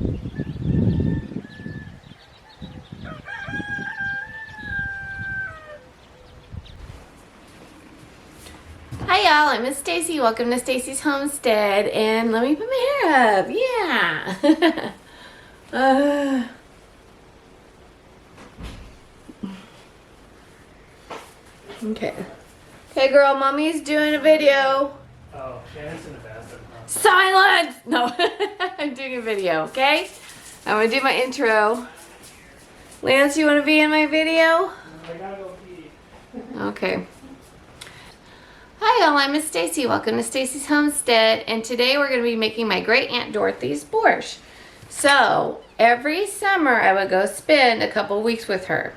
Hi y'all, I'm Miss Stacy. Welcome to Stacy's Homestead, and let me put my hair up. Yeah. Okay. Okay, girl, mommy's doing a video. Oh, Shannon's in the bathroom. Huh? Silence! No, I'm doing a video, okay? I'm gonna do my intro. Lance, you wanna be in my video? I gotta go pee. Okay. Hi y'all, I'm Miss Stacy. Welcome to Stacy's Homestead, and today we're going to be making my great Aunt Dorothy's borscht. So every summer I would go spend a couple weeks with her,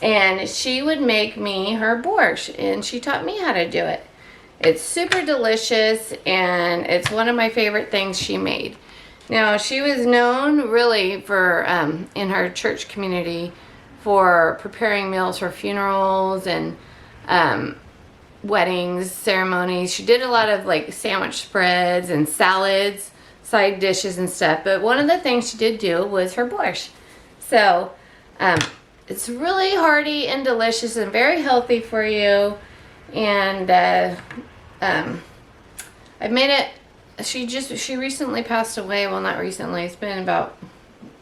and she would make me her borscht, and she taught me how to do it. It's super delicious, and it's one of my favorite things she made. Now, she was known really for in her church community for preparing meals for funerals and weddings, ceremonies. She did a lot of like sandwich spreads and salads, side dishes and stuff. But one of the things she did do was her borscht. So it's really hearty and delicious and very healthy for you. And I made it. She recently passed away. Well, not recently. It's been about,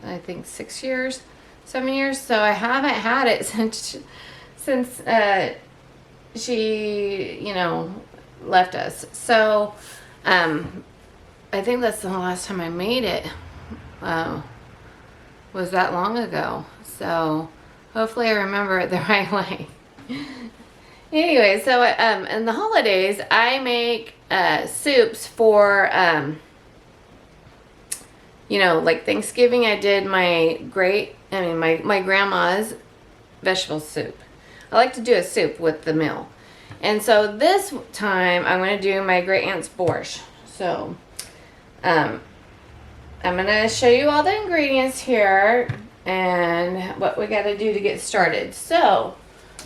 I think, 6 years, 7 years. So I haven't had it since she, left us. So, I think that's the last time I made it, was that long ago. So, hopefully I remember it the right way. Anyway, so, in the holidays, I make, soups for, like Thanksgiving, I did my grandma's vegetable soup. I like to do a soup with the meal. And so this time I'm going to do my great aunt's borscht. So I'm going to show you all the ingredients here and what we got to do to get started. So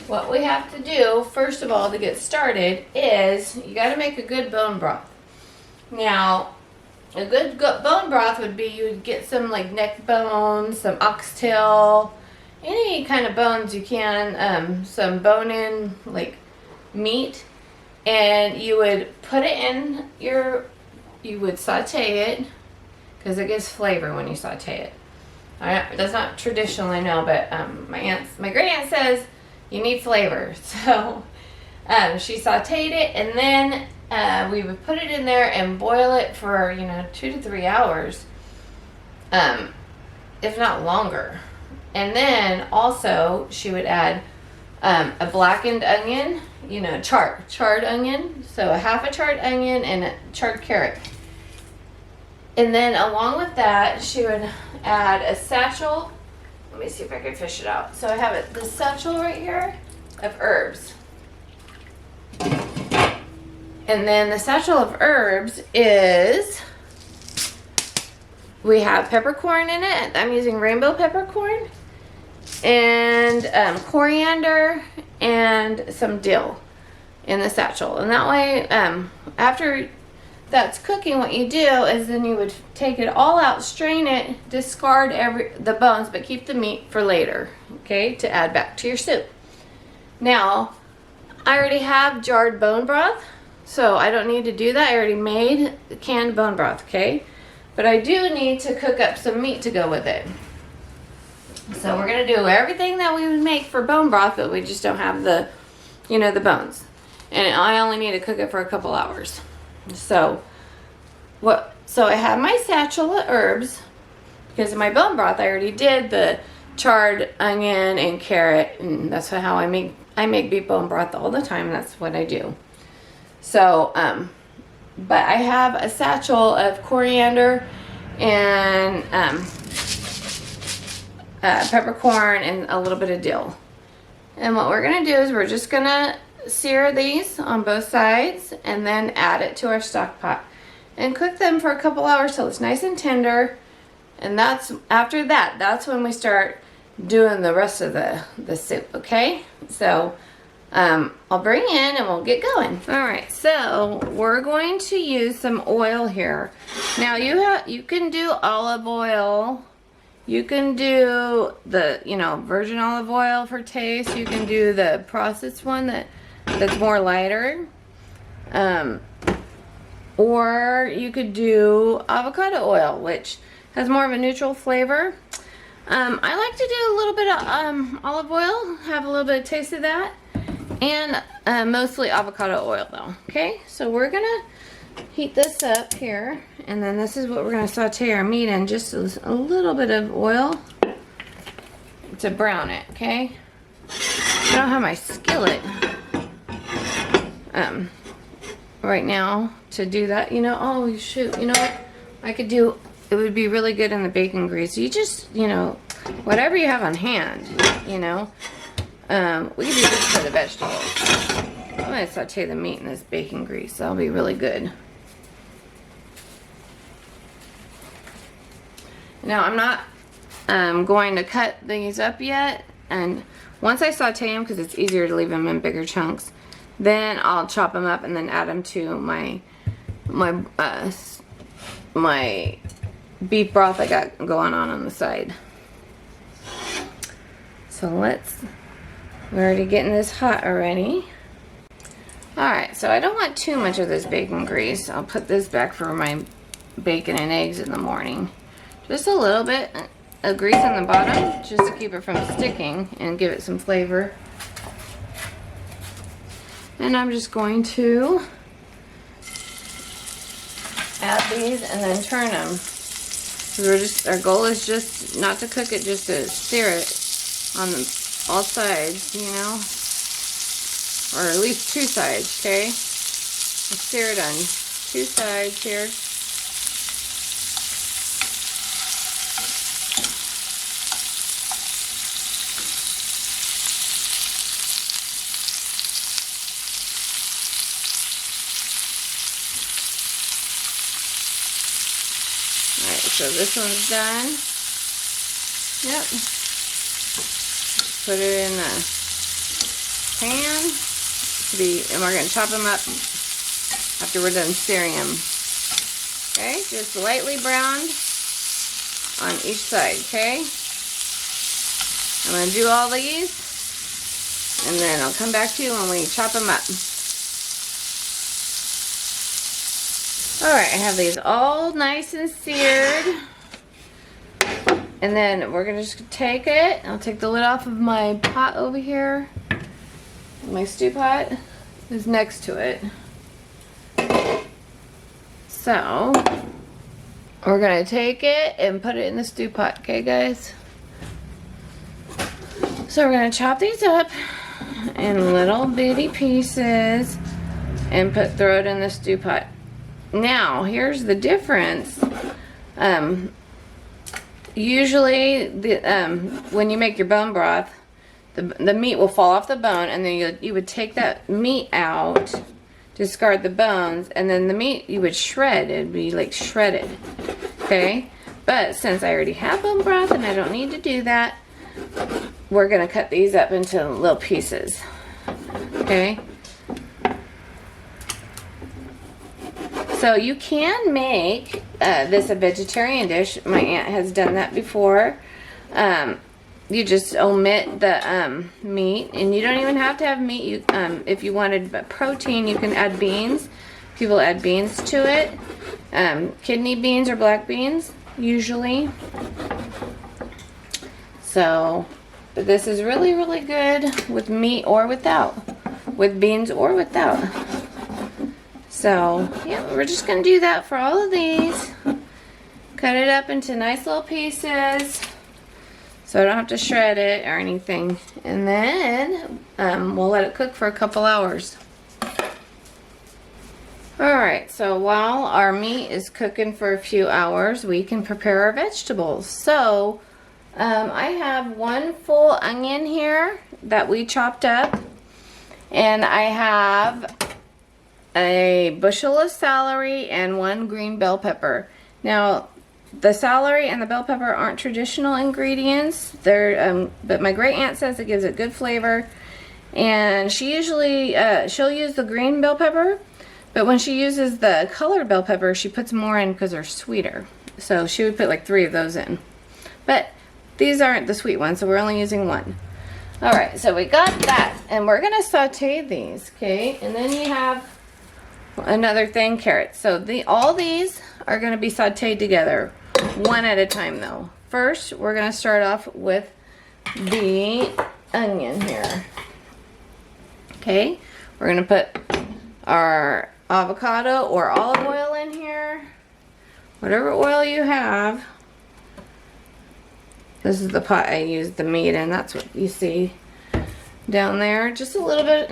what we have to do first of all to get started is you got to make a good bone broth. Now a good bone broth would be you would get some like neck bones, some oxtail, any kind of bones you can, some bone-in like meat, and you would put it in you would saute it because it gives flavor when you saute it. That's not traditional, I know, but my great aunt says you need flavor, so she sauteed it, and then we would put it in there and boil it for 2 to 3 hours, if not longer. And then also she would add a blackened onion, charred onion. So a half a charred onion and a charred carrot. And then along with that, she would add a satchel. Let me see if I can fish it out. So I have this satchel right here of herbs. And then the satchel of herbs is, we have peppercorn in it. I'm using rainbow peppercorn. And coriander and some dill in the satchel. And that way, after that's cooking, what you do is then you would take it all out, strain it, discard the bones, but keep the meat for later, okay, to add back to your soup. Now, I already have jarred bone broth, so I don't need to do that. I already made canned bone broth, okay? But I do need to cook up some meat to go with it. So we're going to do everything that we would make for bone broth, but we just don't have the, the bones. And I only need to cook it for a couple hours. So I have my satchel of herbs. Because in my bone broth, I already did the charred onion and carrot. And that's how I make beef bone broth all the time. That's what I do. So, but I have a satchel of coriander and peppercorn and a little bit of dill. And what we're going to do is we're just going to sear these on both sides and then add it to our stock pot and cook them for a couple hours till it's nice and tender. And after that's when we start doing the rest of the soup, okay? So I'll bring in and we'll get going. All right, so we're going to use some oil here. Now you can do olive oil. You can do the, virgin olive oil for taste. You can do the processed one that's more lighter. Or you could do avocado oil, which has more of a neutral flavor. I like to do a little bit of olive oil, have a little bit of taste of that, and mostly avocado oil though. Okay, so we're gonna heat this up here, and then this is what we're gonna saute our meat in, just a little bit of oil to brown it. Okay, I don't have my skillet right now to do that. Oh shoot, you know what I could do? It would be really good in the bacon grease. You just, whatever you have on hand, we could do this for the vegetables. I'm gonna saute the meat in this bacon grease. That'll be really good. Now I'm not going to cut these up yet, and once I saute them, because it's easier to leave them in bigger chunks, then I'll chop them up and then add them to my beef broth I got going on the side. So we're already getting this hot already. Alright, so I don't want too much of this bacon grease. I'll put this back for my bacon and eggs in the morning. Just a little bit of grease on the bottom, just to keep it from sticking and give it some flavor. And I'm just going to add these and then turn them. Our goal is just not to cook it, just to sear it on all sides, or at least two sides, okay? Let's sear it on two sides here. So this one's done. Yep. Put it in the pan. And we're going to chop them up after we're done searing them. Okay, just lightly browned on each side, okay? I'm going to do all these, and then I'll come back to you when we chop them up. Alright, I have these all nice and seared. And then we're going to just take it. I'll take the lid off of my pot over here. My stew pot is next to it. So, we're going to take it and put it in the stew pot, okay guys? So we're going to chop these up in little bitty pieces and throw it in the stew pot. Now, here's the difference. Usually, when you make your bone broth, the meat will fall off the bone, and then you would take that meat out, discard the bones, and then the meat you would shred. It'd be like shredded, okay? But since I already have bone broth and I don't need to do that, we're gonna cut these up into little pieces, okay? So you can make this a vegetarian dish. My aunt has done that before. You just omit the meat, and you don't even have to have meat. If you wanted protein, you can add beans. People add beans to it. Kidney beans or black beans, usually. So, but this is really, really good with meat or without. With beans or without. So, yeah, we're just going to do that for all of these. Cut it up into nice little pieces so I don't have to shred it or anything. And then we'll let it cook for a couple hours. Alright, so while our meat is cooking for a few hours, we can prepare our vegetables. So, I have one full onion here that we chopped up. And I have a bushel of celery and one green bell pepper. Now, the celery and the bell pepper aren't traditional ingredients. They're, but my great aunt says it gives it good flavor. And she usually, she'll use the green bell pepper, but when she uses the colored bell pepper, she puts more in because they're sweeter. So she would put like 3 of those in. But these aren't the sweet ones, so we're only using 1. All right, so we got that, and we're gonna saute these, okay? And then you have another thing, carrots. So all these are gonna be sauteed together, one at a time though. First, we're gonna start off with the onion here. Okay, we're gonna put our avocado or olive oil in here. Whatever oil you have. This is the pot I used the meat in. That's what you see down there. Just a little bit.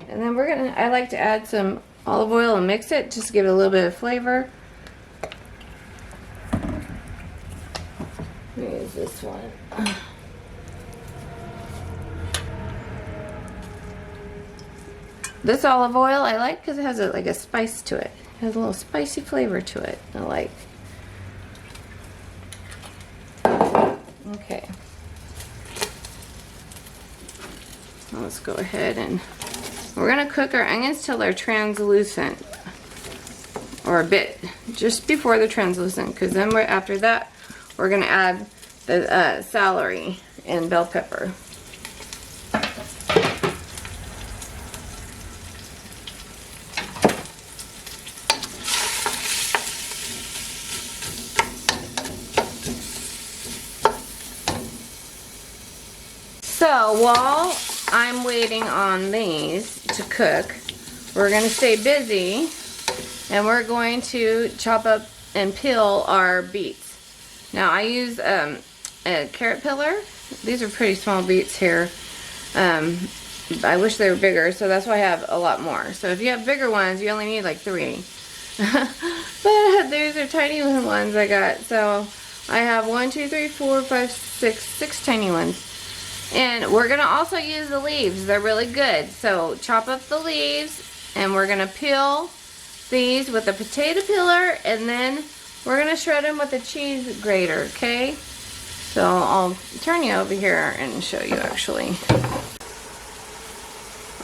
And then I like to add some olive oil and mix it, just to give it a little bit of flavor. Let me use this one. This olive oil I like because it has like a spice to it. It has a little spicy flavor to it. I like. Okay. Let's go ahead and we're gonna cook our onions till they're translucent, or a bit just before they're translucent, because then after that we're gonna add the celery and bell pepper. So while I'm waiting on these to cook, we're going to stay busy, and we're going to chop up and peel our beets. Now I use a carrot peeler. These are pretty small beets here. I wish they were bigger, so that's why I have a lot more. So if you have bigger ones, you only need like 3. But these are tiny little ones I got. So I have 1, 2, 3, 4, 5, 6 tiny ones. And we're going to also use the leaves. They're really good. So chop up the leaves, and we're going to peel these with a potato peeler, and then we're going to shred them with a cheese grater, okay? So I'll turn you over here and show you actually.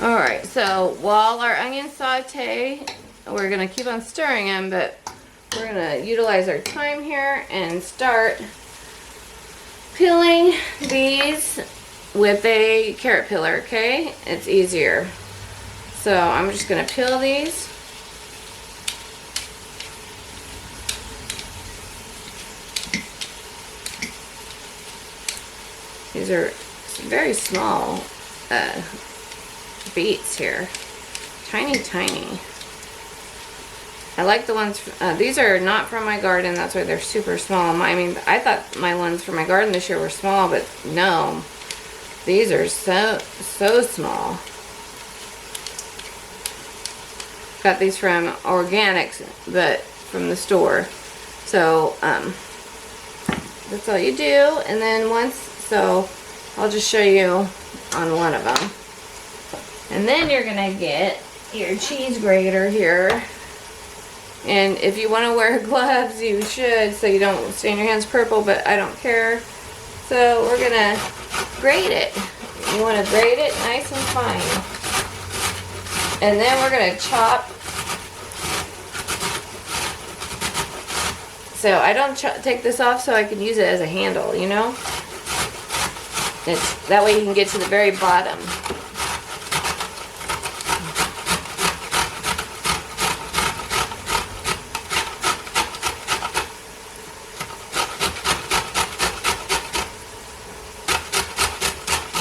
Alright, so while our onions saute, we're going to keep on stirring them, but we're going to utilize our time here and start peeling these with a carrot peeler, okay? It's easier. So I'm just gonna peel these. These are very small beets here. Tiny, tiny. I like the ones, these are not from my garden, that's why they're super small. I mean, I thought my ones from my garden this year were small, but no. These are so small. Got these from organics, but from the store. So that's all you do. And then so I'll just show you on one of them. And then you're gonna get your cheese grater here. And if you want to wear gloves, you should, so you don't stain your hands purple, but I don't care. So we're gonna grate it. You want to grate it nice and fine. And then we're gonna chop. So I don't take this off so I can use it as a handle, you know? That way you can get to the very bottom.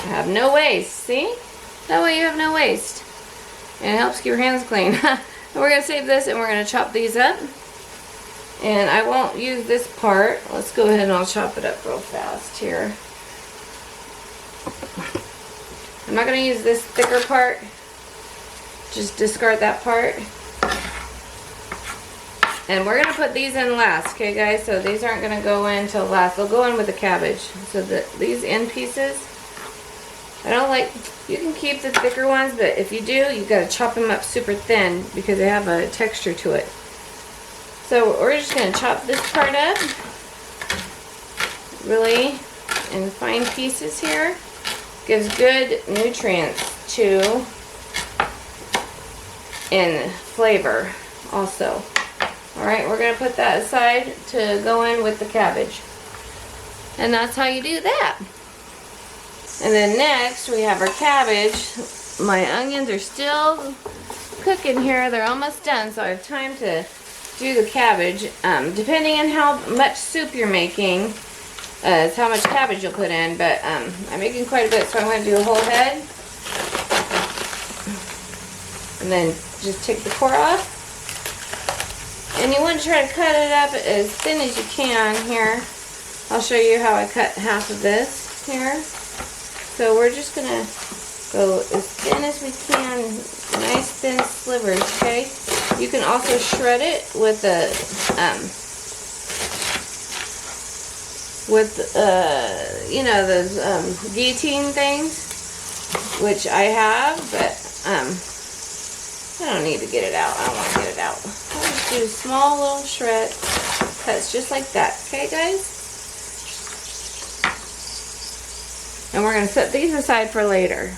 Have no waste, see? That way you have no waste. And it helps keep your hands clean. And we're going to save this and we're going to chop these up. And I won't use this part. Let's go ahead and I'll chop it up real fast here. I'm not going to use this thicker part. Just discard that part. And we're going to put these in last, okay guys? So these aren't going to go in till last. They'll go in with the cabbage. So these end pieces, I don't like, you can keep the thicker ones, but if you do, you got to chop them up super thin because they have a texture to it. So we're just going to chop this part up really in fine pieces here. Gives good nutrients. too in flavor also. Alright, we're going to put that aside to go in with the cabbage. And that's how you do that. And then next we have our cabbage. My onions are still cooking here. They're almost done, so I have time to do the cabbage. Depending on how much soup you're making, is how much cabbage you'll put in. But I'm making quite a bit, so I'm going to do a whole head. And then just take the core off. And you want to try to cut it up as thin as you can here. I'll show you how I cut half of this here. So we're just going to go as thin as we can, nice thin slivers, okay? You can also shred it with the, you know, those guillotine things, which I have, but I don't need to get it out. I don't want to get it out. I'll just do small little shred cuts just like that, okay, guys? And we're going to set these aside for later.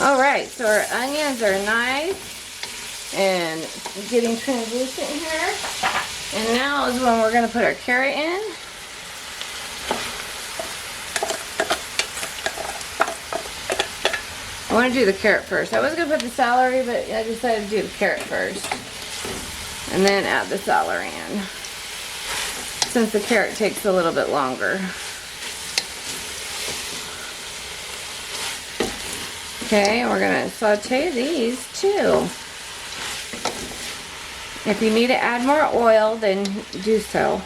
Alright, so our onions are nice and getting translucent here. And now is when we're going to put our carrot in. I want to do the carrot first. I was going to put the celery, but I decided to do the carrot first. And then add the celery in, since the carrot takes a little bit longer. Okay, we're going to saute these too. If you need to add more oil, then do so.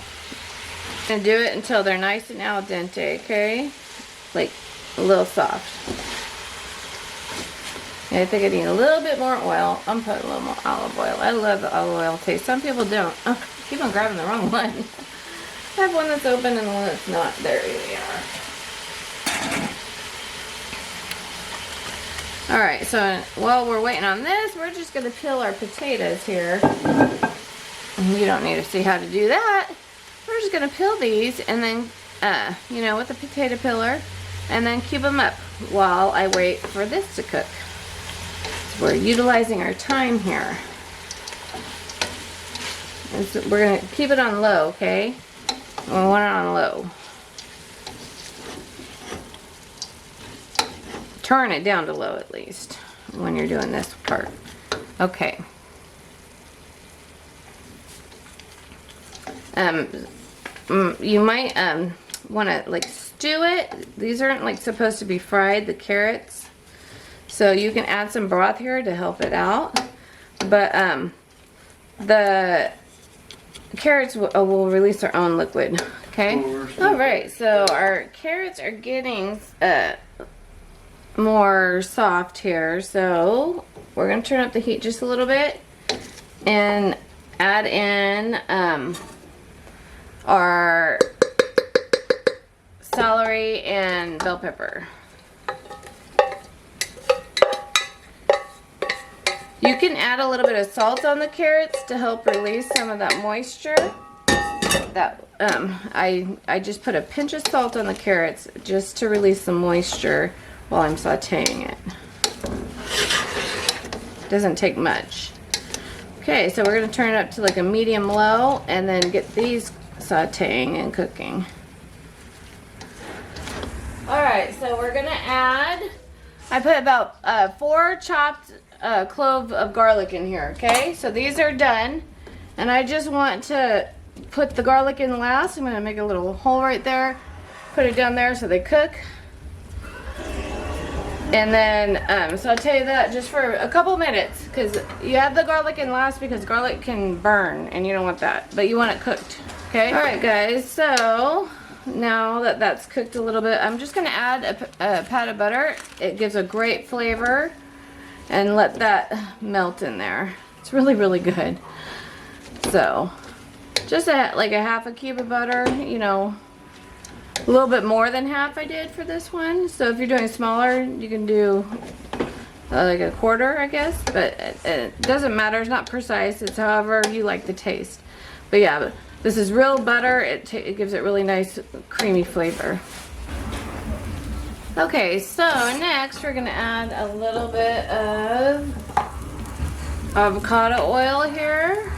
And do it until they're nice and al dente, okay? Like a little soft. And I think I need a little bit more oil. I'm putting a little more olive oil. I love the olive oil taste. Some people don't. Oh, I keep on grabbing the wrong one. I have one that's open and one that's not. There we are. Alright, so while we're waiting on this, we're just going to peel our potatoes here. You don't need to see how to do that. We're just going to peel these and then, you know, with the potato peeler, and then cube them up while I wait for this to cook. So we're utilizing our time here. And so we're going to keep it on low, okay? We want it on low. Turn it down to low at least when you're doing this part. Okay. You might want to like stew it. These aren't like supposed to be fried, the carrots. So you can add some broth here to help it out. But the carrots will release their own liquid. Okay. Alright, so our carrots are getting more soft here, so we're going to turn up the heat just a little bit and add in our celery and bell pepper. You can add a little bit of salt on the carrots to help release some of that moisture. That I just put a pinch of salt on the carrots just to release some moisture while I'm sauteing it. Doesn't take much. Okay, so we're going to turn it up to like a medium low and then get these sauteing and cooking. Alright, so we're going to add, I put about 4 chopped cloves of garlic in here, okay? So these are done, and I just want to put the garlic in last. I'm going to make a little hole right there, put it down there so they cook. And then saute that just for a couple minutes, because you add the garlic in last because garlic can burn and you don't want that, but you want it cooked. Okay. Alright guys, so now that that's cooked a little bit, I'm just going to add a pat of butter. It gives a great flavor, and let that melt in there. It's really, really good. So just like a half a cube of butter, you know, a little bit more than half I did for this one. So if you're doing smaller, you can do like a quarter, I guess. But it doesn't matter. It's not precise. It's however you like the taste. But yeah, this is real butter. It gives it really nice creamy flavor. Okay, so next we're gonna add a little bit of avocado oil here.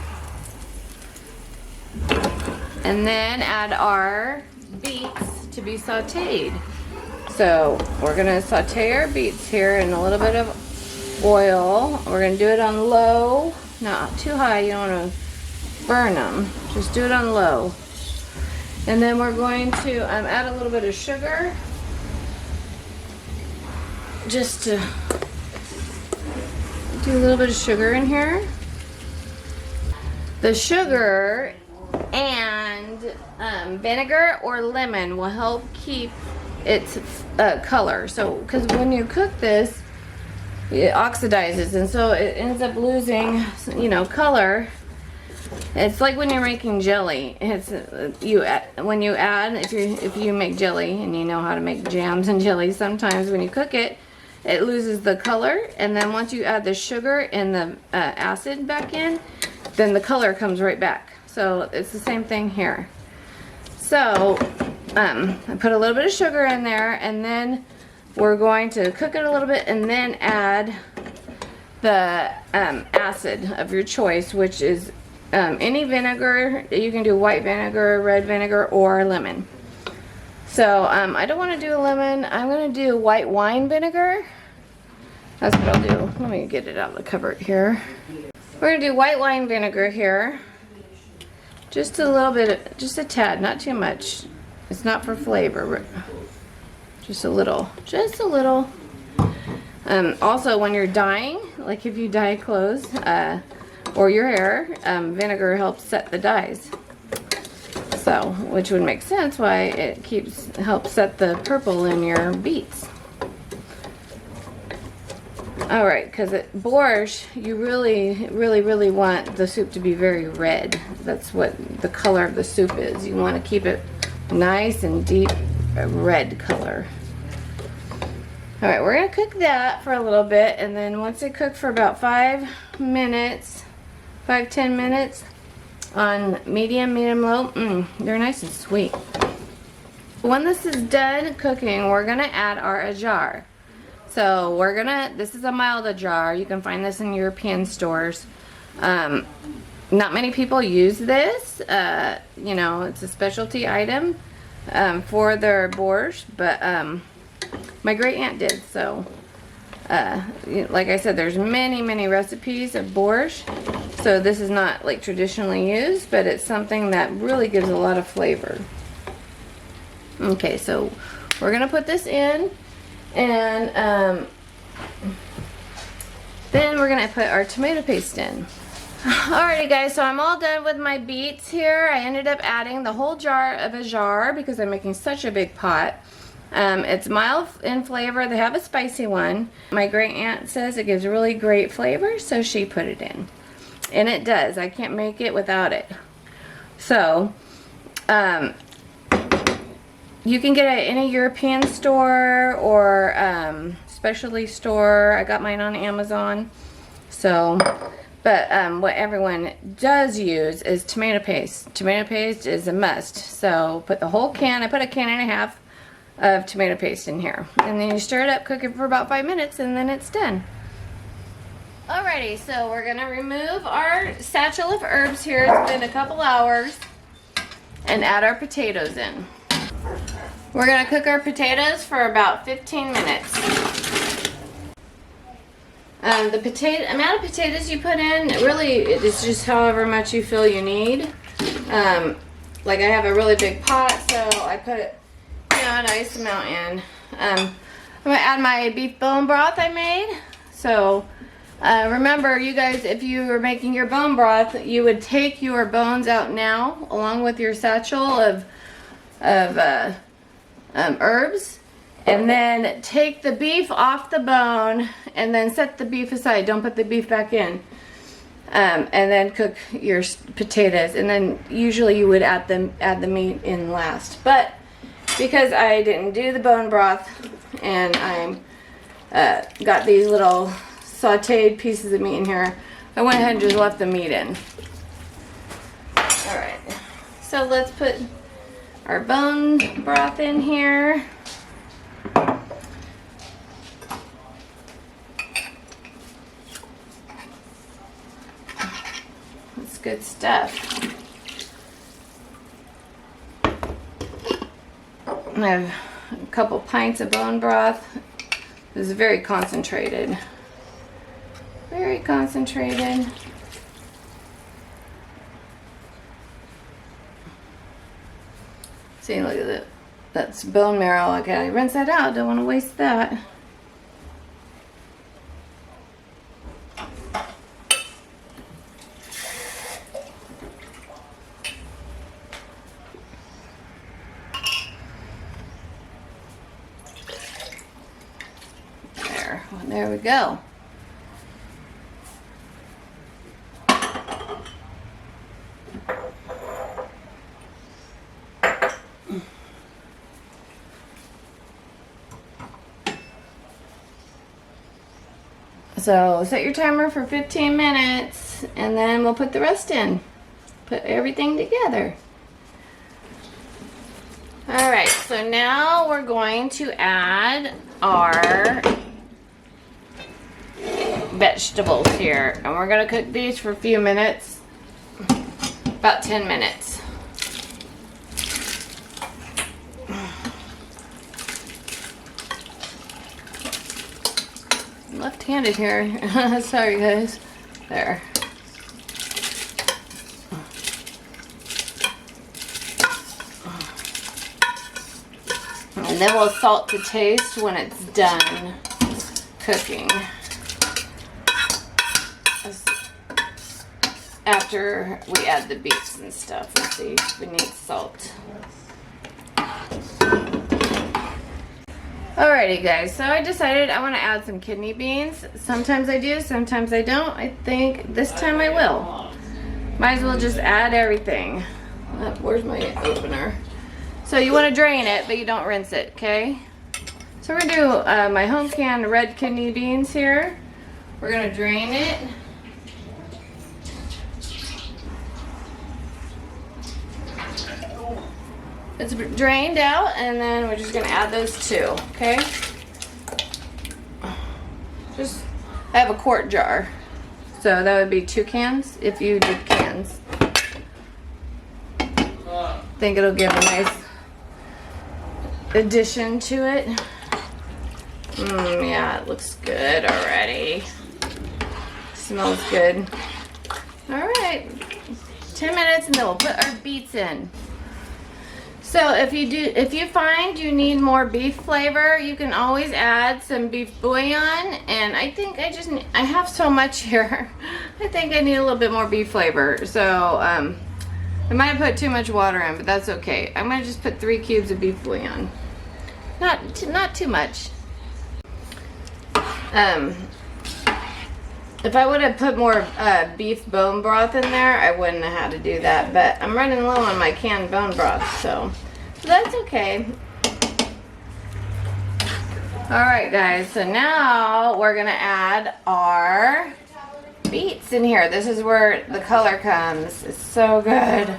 And then add our beets to be sauteed. So we're gonna saute our beets here in a little bit of oil. We're gonna do it on low, not too high, you don't wanna burn them. Just do it on low. And then we're going to add a little bit of sugar. Just to do a little bit of sugar in here. The sugar and vinegar or lemon will help keep its color. So, because when you cook this, it oxidizes, and so it ends up losing, you know, color. It's like when you're making jelly. It's when you add, if you make jelly and you know how to make jams and jellies, sometimes when you cook it, it loses the color, and then once you add the sugar and the acid back in, then the color comes right back. So it's the same thing here. So I put a little bit of sugar in there, and then we're going to cook it a little bit and then add the acid of your choice, which is any vinegar. You can do white vinegar, red vinegar, or lemon. So I don't want to do a lemon. I'm going to do white wine vinegar. That's what I'll do. Let me get it out of the cupboard here. We're going to do white wine vinegar here. Just a little bit, just a tad, not too much. It's not for flavor. Just a little. Just a little. Also, when you're dyeing, like if you dye clothes or your hair, vinegar helps set the dyes. So, which would make sense why it helps set the purple in your beets. All right, because at Borscht, you really want the soup to be very red. That's what the color of the soup is. You want to keep it nice and deep red color. All right, we're gonna cook that for a little bit, and then once it cooks for about 5 minutes, 5-10 minutes, on medium low, they're nice and sweet. When this is done cooking, we're gonna add our ajar. So this is a mild ajar. You can find this in European stores. Not many people use this. You know, it's a specialty item for their borscht, but my great aunt did. So, like I said, there's many recipes of borscht. So this is not like traditionally used, but it's something that really gives a lot of flavor. Okay, so we're gonna put this in, and then we're gonna put our tomato paste in. Alrighty guys, so I'm all done with my beets here. I ended up adding the whole jar of ajar because I'm making such a big pot. It's mild in flavor. They have a spicy one. My great aunt says it gives really great flavor, so she put it in. And it does. I can't make it without it. So, you can get it at any European store or specialty store. I got mine on Amazon. So, but what everyone does use is tomato paste. Tomato paste is a must. So put the whole can. I put a can and a half of tomato paste in here. And then you stir it up, cook it for about 5 minutes, and then it's done. Alrighty, so we're gonna remove our satchel of herbs here. It's been a couple hours, and add our potatoes in. We're gonna cook our potatoes for about 15 minutes. The amount of potatoes you put in, really, it's just however much you feel you need. Like I have a really big pot, so I put a nice amount in. I'm gonna add my beef bone broth I made. So remember, you guys, if you were making your bone broth, you would take your bones out now, along with your satchel of herbs, and then take the beef off the bone, and then set the beef aside. Don't put the beef back in. And then cook your potatoes, and then usually you would add the meat in last. But because I didn't do the bone broth, and I'm got these little sauteed pieces of meat in here, I went ahead and just left the meat in. Alright, so let's put our bone broth in here. stuff. I have a couple pints of bone broth. This is very concentrated. Very concentrated. See, look at that. That's bone marrow. I gotta rinse that out. Don't want to waste that. There we go. So set your timer for 15 minutes and then we'll put the rest in. Put everything together. Alright, so now we're going to add our vegetables here. And we're going to cook these for a few minutes. About 10 minutes. I'm left-handed here. Sorry guys. There. And then we'll salt to taste when it's done cooking. After we add the beets and stuff, we'll see if we need salt. Alrighty guys, so I decided I want to add some kidney beans. Sometimes I do, sometimes I don't. I think this time I will. Might as well just add everything. Where's my opener? So you want to drain it, but you don't rinse it, okay? So we're going to do my home canned red kidney beans here. We're going to drain it. It's drained out, and then we're just going to add those two, okay? I have a quart jar, so that would be 2 cans if you did cans. I think it'll give a nice addition to it. Yeah, it looks good already. Smells good. Alright, 10 minutes and then we'll put our beets in. So if you find you need more beef flavor, you can always add some beef bouillon. And I think I have so much here. I think I need a little bit more beef flavor. So I might have put too much water in, but that's okay. I'm gonna just put 3 cubes of beef bouillon. Not too much. If I would have put more beef bone broth in there, I wouldn't have had to do that. But I'm running low on my canned bone broth, so that's okay. Alright guys, so now we're going to add our beets in here. This is where the color comes. It's so good.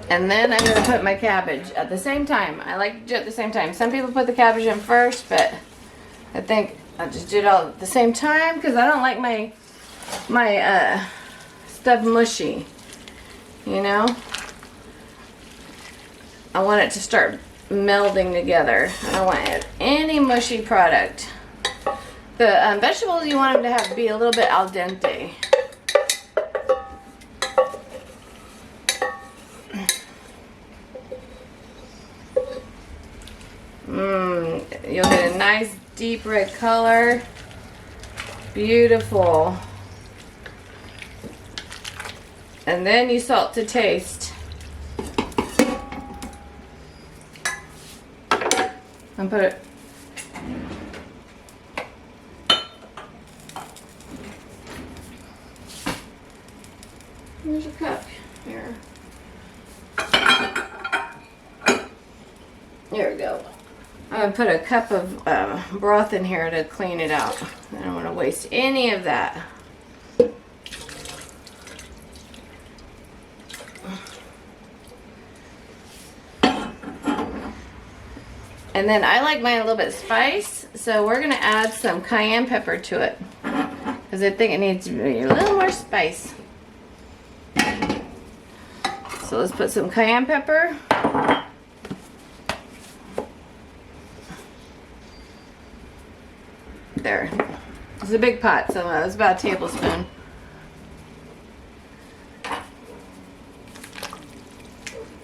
And then I'm going to put my cabbage at the same time. I like to do it at the same time. Some people put the cabbage in first, but I think I'll just do it all at the same time because I don't like my stuff mushy, you know? I want it to start melding together. I don't want any mushy product. The vegetables, you want them to be a little bit al dente. You'll get a nice deep red color. Beautiful. And then you salt to taste. And put it. Here's a cup. Here. There we go. I'm going to put a cup of broth in here to clean it out. I don't want to waste any of that. And then I like mine a little bit spicy, So we're gonna add some cayenne pepper to it because I think it needs to be a little more spice. So let's put some cayenne pepper. There. It's a big pot, so it's about a tablespoon.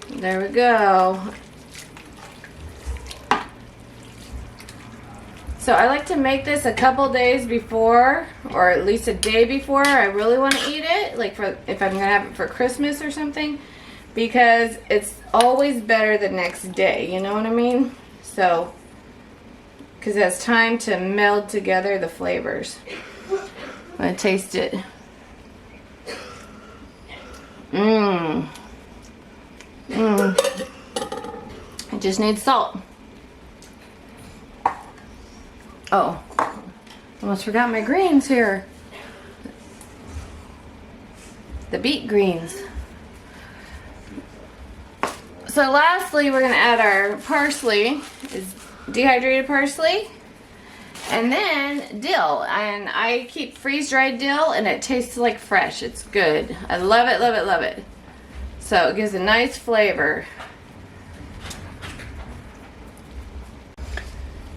There we go. So I like to make this a couple days before, or at least a day before I really want to eat it, like for if I'm gonna have it for Christmas or something, because it's always better the next day, you know what I mean? So, because it has time to meld together the flavors. I'm gonna taste it. Mmm. Mmm. It just needs salt. Oh, almost forgot my greens here. The beet greens. So lastly, we're gonna add our parsley. It's dehydrated parsley. And then dill. And I keep freeze-dried dill and it tastes like fresh. It's good. I love it, love it, love it. So it gives a nice flavor.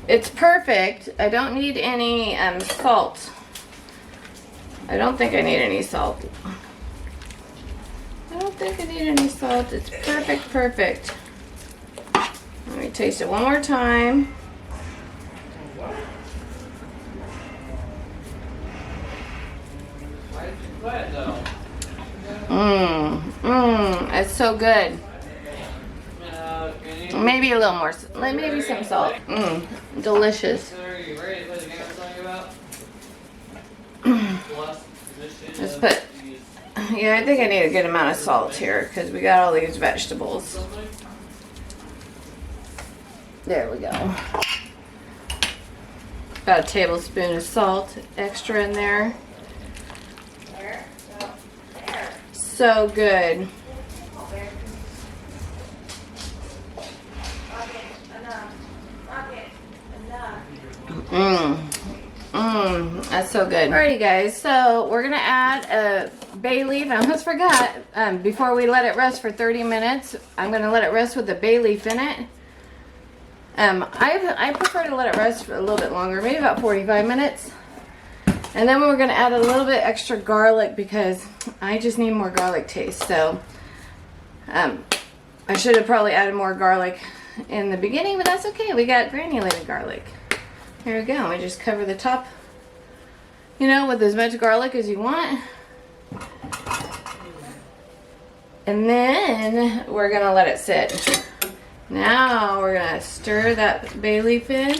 It's perfect. I don't need any salt. I don't think I need any salt. I don't think I need any salt. It's perfect, perfect. Let me taste it one more time. It's so good. Maybe a little more, maybe some salt. Delicious. Let's put, yeah, I think I need a good amount of salt here because we got all these vegetables. There we go. About a tablespoon of salt extra in there. So good. That's so good. Alrighty guys, so we're gonna add a bay leaf. I almost forgot, before we let it rest for 30 minutes, I'm gonna let it rest with the bay leaf in it. I prefer to let it rest for a little bit longer, maybe about 45 minutes. And then we're gonna add a little bit extra garlic because I just need more garlic taste. So I should have probably added more garlic in the beginning, but that's okay. We got granulated garlic. Here we go. We just cover the top, you know, with as much garlic as you want. And then we're gonna let it sit. Now we're gonna stir that bay leaf in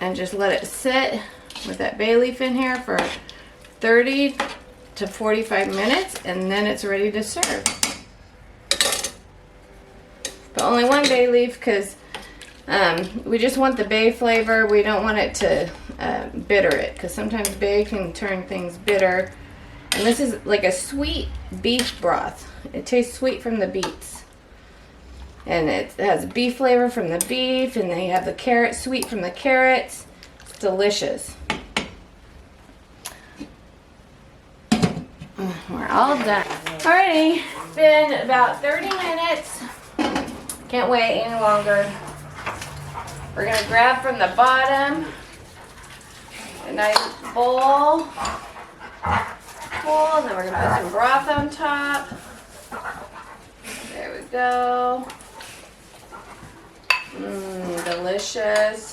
and just let it sit with that bay leaf in here for 30 to 45 minutes, and then it's ready to serve. But only one bay leaf because we just want the bay flavor. We don't want it to bitter it, because sometimes bay can turn things bitter. And this is like a sweet beef broth. It tastes sweet from the beets. And it has beef flavor from the beef, and then you have the carrot sweet from the carrots. It's delicious. We're all done. Alrighty, it's been about 30 minutes. Can't wait any longer. We're gonna grab from the bottom a nice bowl, and then we're gonna put some broth on top. There we go. Delicious.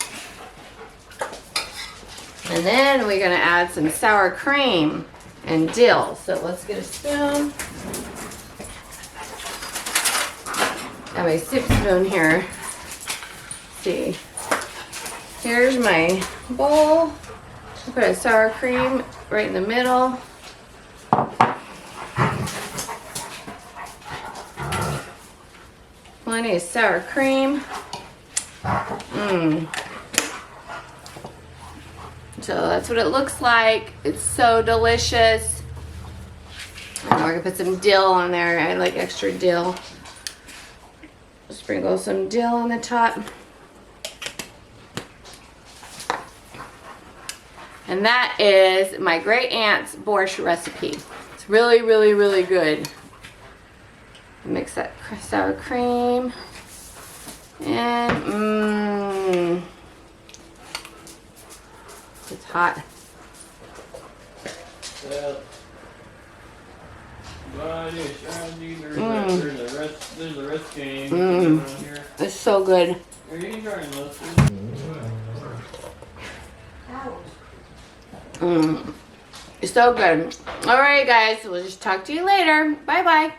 And then we're gonna add some sour cream and dill. So let's get a spoon. Got my soup spoon here. Let's see. Here's my bowl. Put a sour cream right in the middle. Plenty of sour cream. So that's what it looks like. It's so delicious. And we're gonna put some dill on there. I like extra dill. Sprinkle some dill on the top. And that is my great aunt's borscht recipe. It's really, really, really good. Mix that sour cream. And, it's hot. There's a rest game going on here. It's so good. Are you enjoying those? It's so good. Alright guys, we'll just talk to you later. Bye bye.